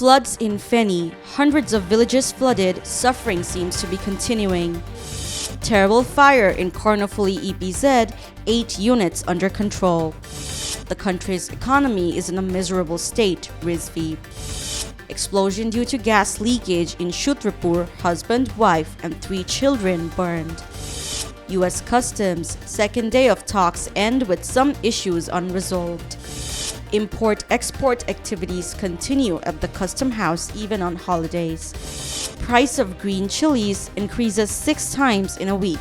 Floods in Feni. Hundreds of villages flooded. Suffering seems to be continuing. Terrible fire in Cornofuli EPZ. 8 units under control. The country's economy is in a miserable state, Rizvi. Explosion due to gas leakage in Shutrapur. Husband, wife, and 3 children burned. U.S. Customs. Second day of talks end with some issues unresolved. Import-export activities continue at the custom house even on holidays. Price of green chilies increases 6 times in a week.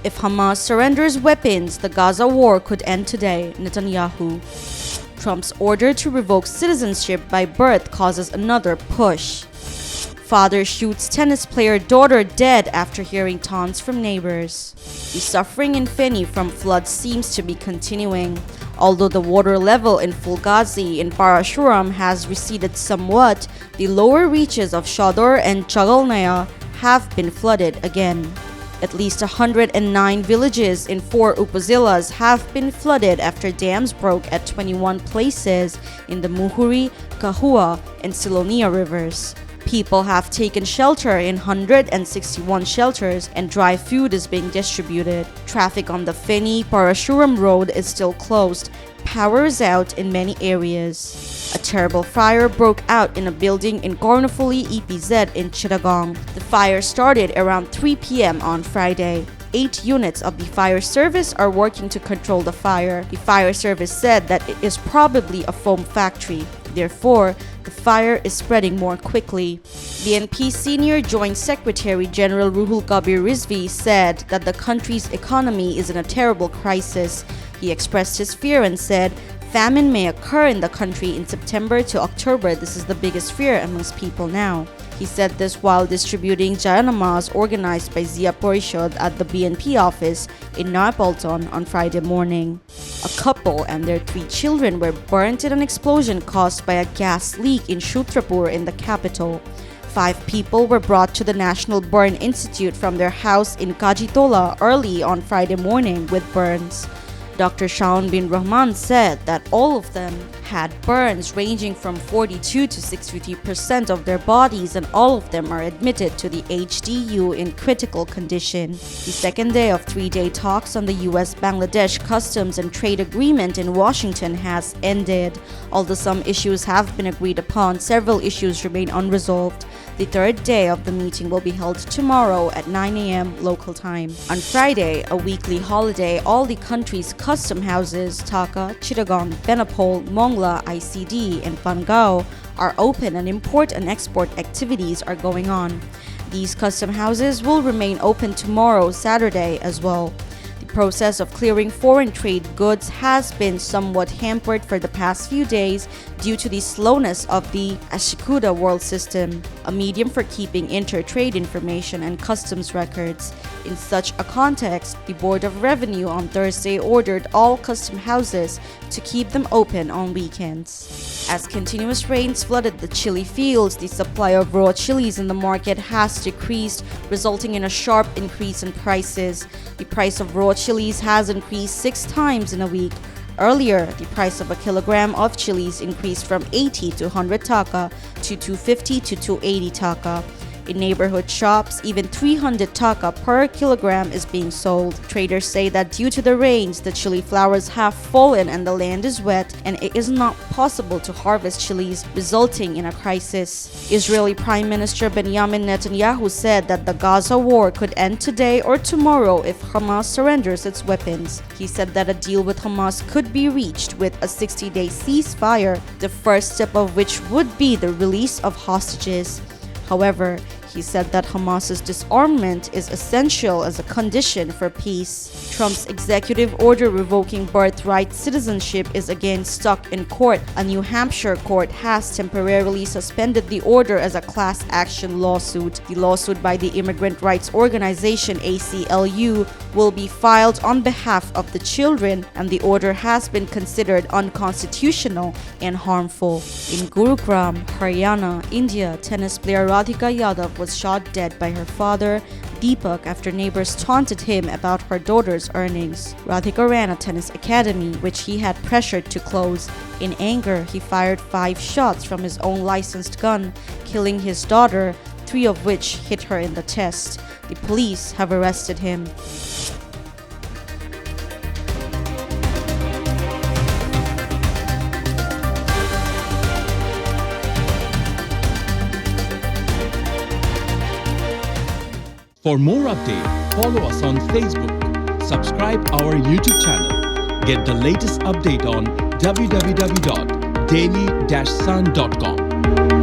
If Hamas surrenders weapons, the Gaza war could end today, Netanyahu. Trump's order to revoke citizenship by birth causes another push. Father shoots tennis player daughter dead after hearing taunts from neighbors. The suffering in Feni from floods seems to be continuing. Although the water level in Fulgazi in Parashuram has receded somewhat, the lower reaches of Shador and Chagalnaya have been flooded again. At least 109 villages in 4 upazilas have been flooded after dams broke at 21 places in the Muhuri, Kahua, and Silonia rivers. People have taken shelter in 161 shelters and dry food is being distributed. Traffic on the Feni-Parashuram road is still closed. Power is out in many areas. A terrible fire broke out in a building in Cornofuli EPZ in Chittagong. The fire started around 3 p.m. on Friday. 8 units of the fire service are working to control the fire. The fire service said that it is probably a foam factory. Therefore, the fire is spreading more quickly. BNP Senior Joint Secretary General Ruhul Kabir Rizvi said that the country's economy is in a terrible crisis. He expressed his fear and said, famine may occur in the country in September to October. This is the biggest fear amongst people now. He said this while distributing Jayanamas organized by Zia Porishod at the BNP office in Napolton on Friday morning. A couple and their 3 children were burnt in an explosion caused by a gas leak in Shutrapur in the capital. 5 people were brought to the National Burn Institute from their house in Kajitola early on Friday morning with burns. Dr. Shaun bin Rahman said that all of them had burns ranging from 42 to 63% of their bodies and all of them are admitted to the HDU in critical condition. The second day of 3-day talks on the US-Bangladesh Customs and Trade Agreement in Washington has ended. Although some issues have been agreed upon, several issues remain unresolved. The third day of the meeting will be held tomorrow at 9 a.m. local time. On Friday, a weekly holiday, all the country's custom houses, Dhaka, Chittagong, Benapole, Mongla, ICD, and Pangao, are open and import and export activities are going on. These custom houses will remain open tomorrow, Saturday, as well. The process of clearing foreign trade goods has been somewhat hampered for the past few days due to the slowness of the Ashikuda world system, a medium for keeping inter-trade information and customs records. In such a context, the Board of Revenue on Thursday ordered all custom houses to keep them open on weekends. As continuous rains flooded the chili fields, the supply of raw chilies in the market has decreased, resulting in a sharp increase in prices. The price of raw chilies has increased 6 times in a week. Earlier, the price of a kilogram of chilies increased from 80 to 100 taka to 250 to 280 taka. In neighborhood shops, even 300 taka per kilogram is being sold. Traders say that due to the rains, the chili flowers have fallen and the land is wet and it is not possible to harvest chilies, resulting in a crisis. Israeli Prime Minister Benjamin Netanyahu said that the Gaza war could end today or tomorrow if Hamas surrenders its weapons. He said that a deal with Hamas could be reached with a 60-day ceasefire, the first step of which would be the release of hostages. However, he said that Hamas's disarmament is essential as a condition for peace. Trump's executive order revoking birthright citizenship is again stuck in court. A New Hampshire court has temporarily suspended the order as a class action lawsuit. The lawsuit by the immigrant rights organization ACLU will be filed on behalf of the children, and the order has been considered unconstitutional and harmful. In Gurugram, Haryana, India, tennis player Radhika Yadav was shot dead by her father, Deepak after neighbors taunted him about her daughter's earnings. Radhika ran a tennis academy, which he had pressured to close. In anger, he fired 5 shots from his own licensed gun, killing his daughter, 3 of which hit her in the chest. The police have arrested him. For more updates, follow us on Facebook, subscribe our YouTube channel, get the latest update on www.daily-sun.com.